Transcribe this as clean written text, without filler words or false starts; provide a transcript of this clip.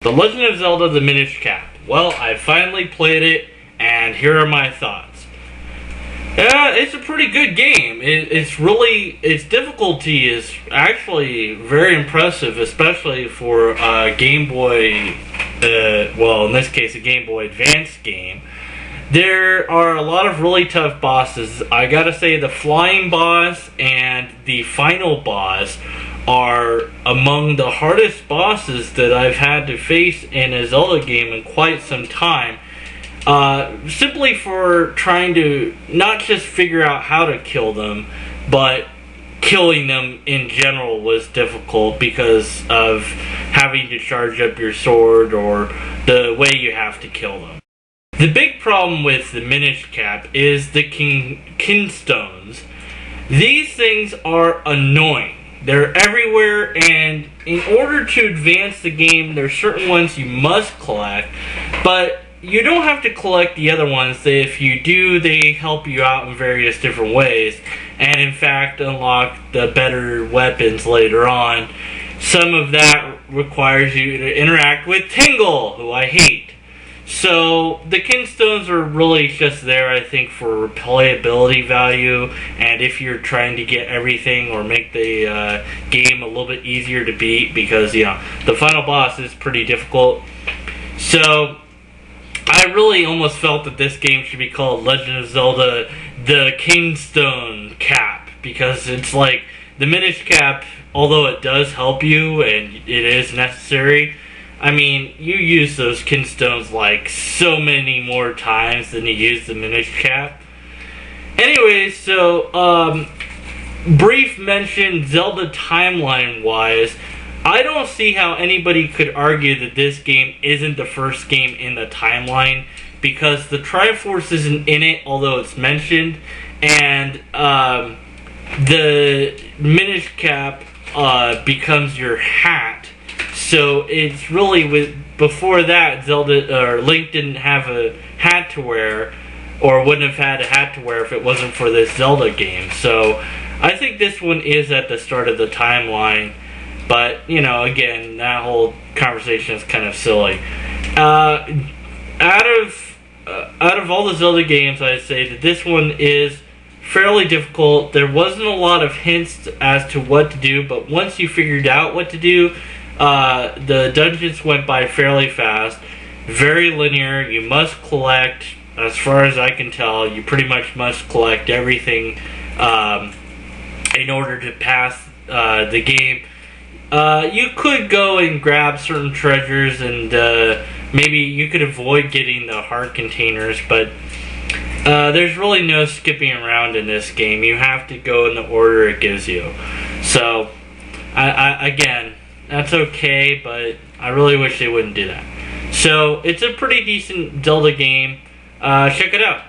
The Legend of Zelda: The Minishcap. Well, I finally played it, and here are my thoughts. Yeah, it's a pretty good game. Its difficulty is actually very impressive, especially for a Game Boy, well, in this case, a Game Boy Advance game. There are a lot of really tough bosses. I gotta say, the flying boss and the final boss are among the hardest bosses that I've had to face in a Zelda game in quite some time. Simply for trying to not just figure out how to kill them, but killing them in general was difficult because of having to charge up your sword or the way you have to kill them. The big problem with the Minishcap is the kinstones. These things are annoying. They're everywhere, and in order to advance the game, there's certain ones you must collect, but you don't have to collect the other ones. If you do, they help you out in various different ways, and in fact unlock the better weapons later on. Some of that requires you to interact with Tingle, who I hate. So the kinstones are really just there, I think, for replayability value, and if you're trying to get everything or make the game a little bit easier to beat, because the final boss is pretty difficult. So I really almost felt that this game should be called Legend of Zelda: The Kinstone Cap, because it's like the Minishcap, although it does help you and it is necessary. I mean, you use those kinstones like so many more times than you use the Minishcap. Anyways, so, brief mention Zelda timeline-wise, I don't see how anybody could argue that this game isn't the first game in the timeline, because the Triforce isn't in it, although it's mentioned, and the Minishcap becomes your hat. So it's really before that, Zelda or Link didn't have a hat to wear, or wouldn't have had a hat to wear if it wasn't for this Zelda game. So I think this one is at the start of the timeline, but again, that whole conversation is kind of silly. Out of all the Zelda games, I'd say that this one is fairly difficult. There wasn't a lot of hints as to what to do, but once you figured out what to do, the dungeons went by fairly fast, very linear. You must collect, as far as I can tell, you pretty much must collect everything in order to pass the game. You could go and grab certain treasures, and maybe you could avoid getting the heart containers, but there's really no skipping around in this game. You have to go in the order it gives you. So, again, that's okay, but I really wish they wouldn't do that. So, it's a pretty decent Zelda game. Check it out.